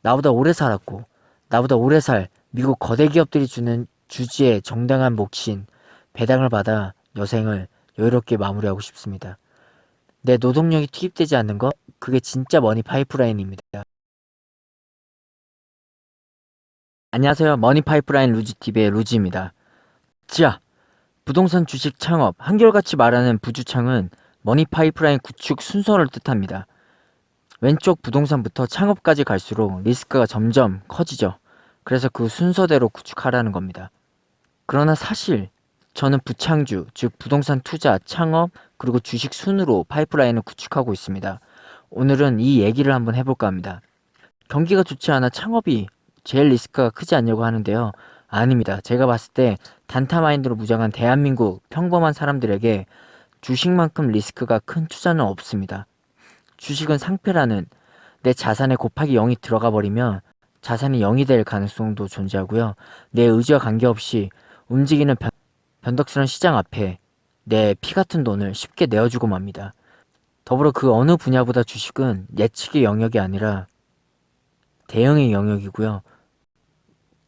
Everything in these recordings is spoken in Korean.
나보다 오래 살았고 나보다 오래 살 미국 거대 기업들이 주는 주지의 정당한 몫인 배당을 받아 여생을 여유롭게 마무리하고 싶습니다. 내 노동력이 투입되지 않는 것? 그게 진짜 머니 파이프라인입니다. 안녕하세요. 머니 파이프라인 루지TV의 루지입니다. 자, 부동산 주식 창업, 한결같이 말하는 부주창은 머니 파이프라인 구축 순서를 뜻합니다. 왼쪽 부동산부터 창업까지 갈수록 리스크가 점점 커지죠. 그래서 그 순서대로 구축하라는 겁니다. 그러나 사실 저는 부창주, 즉 부동산 투자, 창업, 그리고 주식 순으로 파이프라인을 구축하고 있습니다. 오늘은 이 얘기를 한번 해볼까 합니다. 경기가 좋지 않아 창업이 제일 리스크가 크지 않냐고 하는데요. 아닙니다. 제가 봤을 때 단타 마인드로 무장한 대한민국 평범한 사람들에게 주식만큼 리스크가 큰 투자는 없습니다. 주식은 상패라는 내 자산에 곱하기 0이 들어가 버리면 자산이 0이 될 가능성도 존재하고요. 내 의지와 관계없이 움직이는 변덕스러운 시장 앞에 내 피 같은 돈을 쉽게 내어주고 맙니다. 더불어 그 어느 분야보다 주식은 예측의 영역이 아니라 대응의 영역이고요.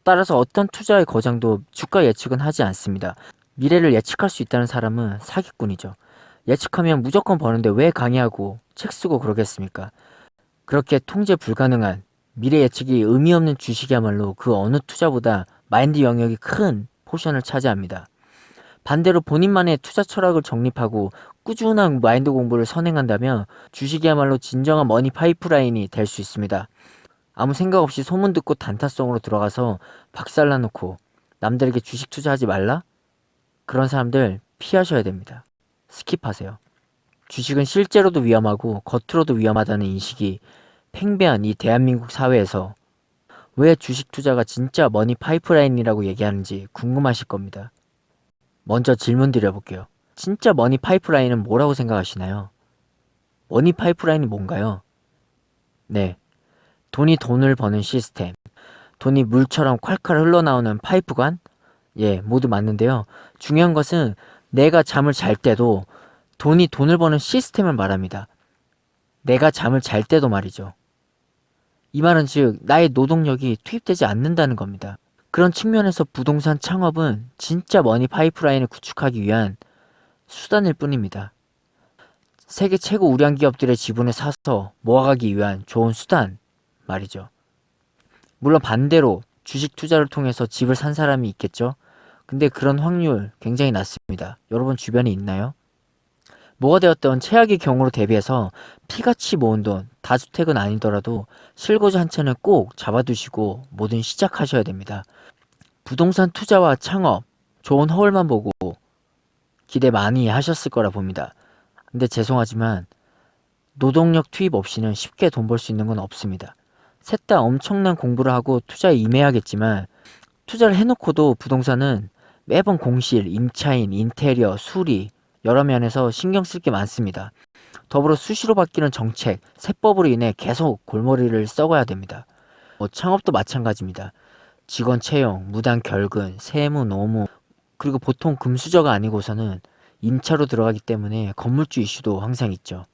따라서 어떤 투자의 거장도 주가 예측은 하지 않습니다. 미래를 예측할 수 있다는 사람은 사기꾼이죠. 예측하면 무조건 버는데 왜 강의하고 책 쓰고 그러겠습니까? 그렇게 통제 불가능한 미래 예측이 의미 없는 주식이야말로 그 어느 투자보다 마인드 영역이 큰 포션을 차지합니다. 반대로 본인만의 투자 철학을 정립하고 꾸준한 마인드 공부를 선행한다면 주식이야말로 진정한 머니 파이프라인이 될 수 있습니다. 아무 생각 없이 소문 듣고 단타성으로 들어가서 박살나놓고 남들에게 주식 투자하지 말라? 그런 사람들 피하셔야 됩니다. 스킵하세요. 주식은 실제로도 위험하고 겉으로도 위험하다는 인식이 팽배한 이 대한민국 사회에서 왜 주식 투자가 진짜 머니 파이프라인이라고 얘기하는지 궁금하실 겁니다. 먼저 질문 드려볼게요. 진짜 머니 파이프라인은 뭐라고 생각하시나요? 머니 파이프라인이 뭔가요? 네, 돈이 돈을 버는 시스템. 돈이 물처럼 콸콸 흘러나오는 파이프관? 예, 모두 맞는데요. 중요한 것은 내가 잠을 잘 때도 돈이 돈을 버는 시스템을 말합니다. 내가 잠을 잘 때도 말이죠. 이 말은 즉 나의 노동력이 투입되지 않는다는 겁니다. 그런 측면에서 부동산 창업은 진짜 머니 파이프라인을 구축하기 위한 수단일 뿐입니다. 세계 최고 우량 기업들의 지분을 사서 모아가기 위한 좋은 수단 말이죠. 물론 반대로 주식 투자를 통해서 집을 산 사람이 있겠죠. 근데 그런 확률 굉장히 낮습니다. 여러분 주변에 있나요? 뭐가 되었던 최악의 경우로 대비해서 피같이 모은 돈, 다주택은 아니더라도 실거주 한 채는 꼭 잡아두시고 뭐든 시작하셔야 됩니다. 부동산 투자와 창업, 좋은 허울만 보고 기대 많이 하셨을 거라 봅니다. 근데 죄송하지만 노동력 투입 없이는 쉽게 돈 벌 수 있는 건 없습니다. 셋 다 엄청난 공부를 하고 투자에 임해야겠지만 투자를 해놓고도 부동산은 매번 공실, 임차인, 인테리어, 수리 여러 면에서 신경 쓸 게 많습니다. 더불어 수시로 바뀌는 정책, 세법으로 인해 계속 골머리를 썩어야 됩니다. 창업도 마찬가지입니다. 직원 채용, 무단 결근, 세무, 노무, 그리고 보통 금수저가 아니고서는 임차로 들어가기 때문에 건물주 이슈도 항상 있죠.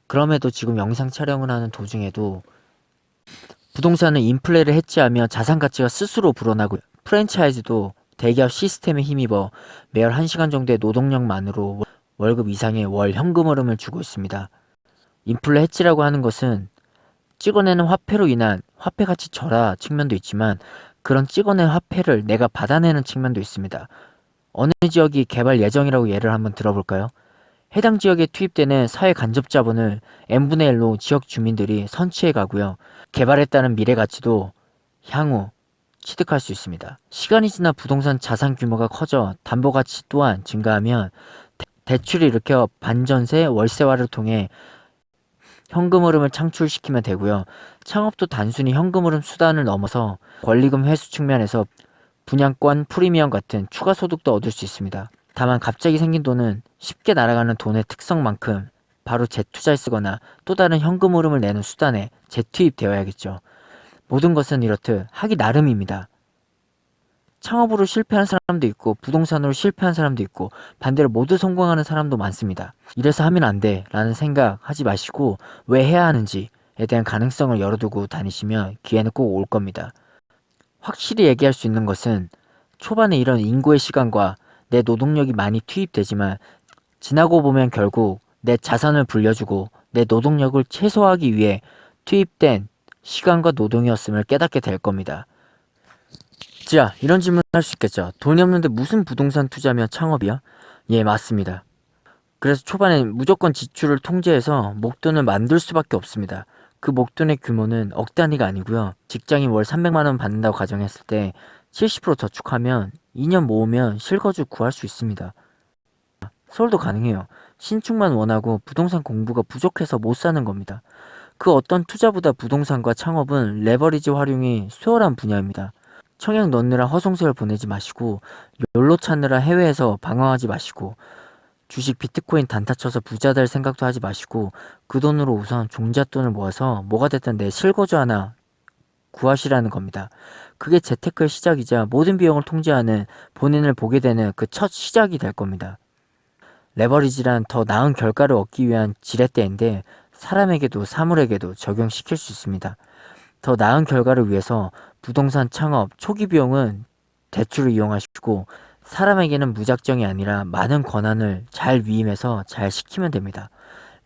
그럼에도 지금 영상 촬영을 하는 도중에도 부동산은 인플레를 해치하며 자산 가치가 스스로 불어나고 프랜차이즈도 대기업 시스템에 힘입어 매월 1시간 정도의 노동력만으로 월급 이상의 월 현금 흐름을 주고 있습니다. 인플레 해치라고 하는 것은 찍어내는 화폐로 인한 화폐 가치 절하 측면도 있지만 그런 찍어낸 화폐를 내가 받아내는 측면도 있습니다. 어느 지역이 개발 예정이라고 예를 한번 들어볼까요? 해당 지역에 투입되는 사회 간접 자본을 n분의 1로 지역 주민들이 선취해 가고요. 개발했다는 미래 가치도 향후 취득할 수 있습니다. 시간이 지나 부동산 자산 규모가 커져 담보 가치 또한 증가하면 대출을 일으켜 반전세, 월세화를 통해 현금 흐름을 창출시키면 되고요. 창업도 단순히 현금 흐름 수단을 넘어서 권리금 회수 측면에서 분양권, 프리미엄 같은 추가 소득도 얻을 수 있습니다. 다만 갑자기 생긴 돈은 쉽게 날아가는 돈의 특성만큼 바로 재투자에 쓰거나 또 다른 현금 흐름을 내는 수단에 재투입되어야겠죠. 모든 것은 이렇듯 하기 나름입니다. 창업으로 실패한 사람도 있고 부동산으로 실패한 사람도 있고 반대로 모두 성공하는 사람도 많습니다. 이래서 하면 안 돼 라는 생각 하지 마시고 왜 해야 하는지 대한 가능성을 열어두고 다니시면 기회는 꼭 올 겁니다. 확실히 얘기할 수 있는 것은 초반에 이런 인고의 시간과 내 노동력이 많이 투입되지만 지나고 보면 결국 내 자산을 불려주고 내 노동력을 최소화하기 위해 투입된 시간과 노동이었음을 깨닫게 될 겁니다. 자, 이런 질문 할 수 있겠죠. 돈이 없는데 무슨 부동산 투자며 창업이야? 예, 맞습니다. 그래서 초반엔 무조건 지출을 통제해서 목돈을 만들 수밖에 없습니다. 그 목돈의 규모는 억 단위가 아니고요. 직장인 월 300만 원 받는다고 가정했을 때 70% 저축하면 2년 모으면 실거주 구할 수 있습니다. 서울도 가능해요. 신축만 원하고 부동산 공부가 부족해서 못 사는 겁니다. 그 어떤 투자보다 부동산과 창업은 레버리지 활용이 수월한 분야입니다. 청약 넣느라 허송세월 보내지 마시고 욜로 찾느라 해외에서 방황하지 마시고 주식 비트코인 단타 쳐서 부자 될 생각도 하지 마시고 그 돈으로 우선 종잣돈을 모아서 뭐가 됐든 내 실거주 하나 구하시라는 겁니다. 그게 재테크의 시작이자 모든 비용을 통제하는 본인을 보게 되는 그 첫 시작이 될 겁니다. 레버리지란 더 나은 결과를 얻기 위한 지렛대인데 사람에게도 사물에게도 적용시킬 수 있습니다. 더 나은 결과를 위해서 부동산 창업 초기 비용은 대출을 이용하시고 사람에게는 무작정이 아니라 많은 권한을 잘 위임해서 잘 시키면 됩니다.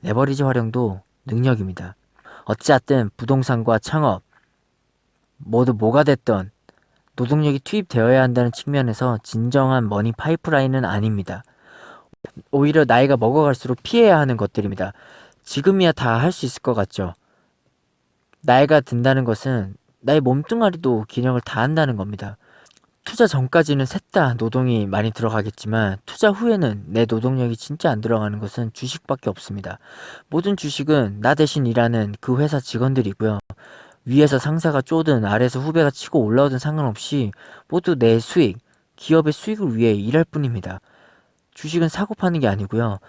레버리지 활용도 능력입니다. 어찌됐든 부동산과 창업 모두 뭐가 됐던 노동력이 투입되어야 한다는 측면에서 진정한 머니 파이프라인은 아닙니다. 오히려 나이가 먹어갈수록 피해야 하는 것들입니다. 지금이야 다 할 수 있을 것 같죠? 나이가 든다는 것은 나의 몸뚱아리도 균형을 다 한다는 겁니다. 투자 전까지는 셋 다 노동이 많이 들어가겠지만 투자 후에는 내 노동력이 진짜 안 들어가는 것은 주식밖에 없습니다. 모든 주식은 나 대신 일하는 그 회사 직원들이고요. 위에서 상사가 쪼든 아래에서 후배가 치고 올라오든 상관없이 모두 내 수익, 기업의 수익을 위해 일할 뿐입니다. 주식은 사고 파는 게 아니고요.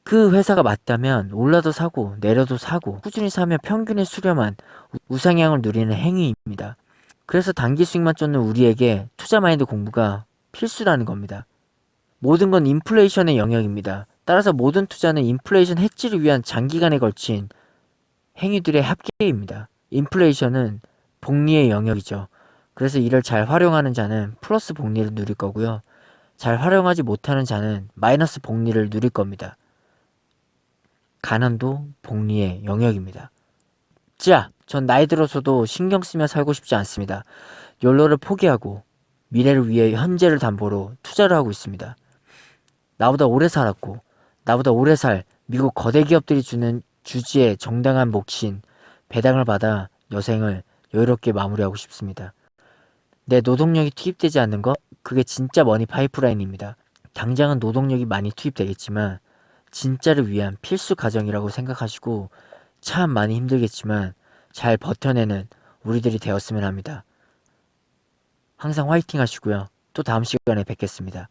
그 회사가 맞다면 올라도 사고 내려도 사고 꾸준히 사면 평균에 수렴한 우상향을 누리는 행위입니다. 그래서 단기 수익만 쫓는 우리에게 투자 마인드 공부가 필수라는 겁니다. 모든 건 인플레이션의 영역입니다. 따라서 모든 투자는 인플레이션 해지를 위한 장기간에 걸친 행위들의 합계입니다. 인플레이션은 복리의 영역이죠. 그래서 이를 잘 활용하는 자는 플러스 복리를 누릴 거고요. 잘 활용하지 못하는 자는 마이너스 복리를 누릴 겁니다. 가난도 복리의 영역입니다. 자, 전 나이 들어서도 신경 쓰며 살고 싶지 않습니다. 욜로를 포기하고 미래를 위해 현재를 담보로 투자를 하고 있습니다. 나보다 오래 살았고 나보다 오래 살 미국 거대 기업들이 주는 주지의 정당한 몫인 배당을 받아 여생을 여유롭게 마무리하고 싶습니다. 내 노동력이 투입되지 않는 것, 그게 진짜 머니 파이프라인입니다. 당장은 노동력이 많이 투입되겠지만 진짜를 위한 필수 과정이라고 생각하시고 참 많이 힘들겠지만 잘 버텨내는 우리들이 되었으면 합니다. 항상 화이팅 하시고요. 또 다음 시간에 뵙겠습니다.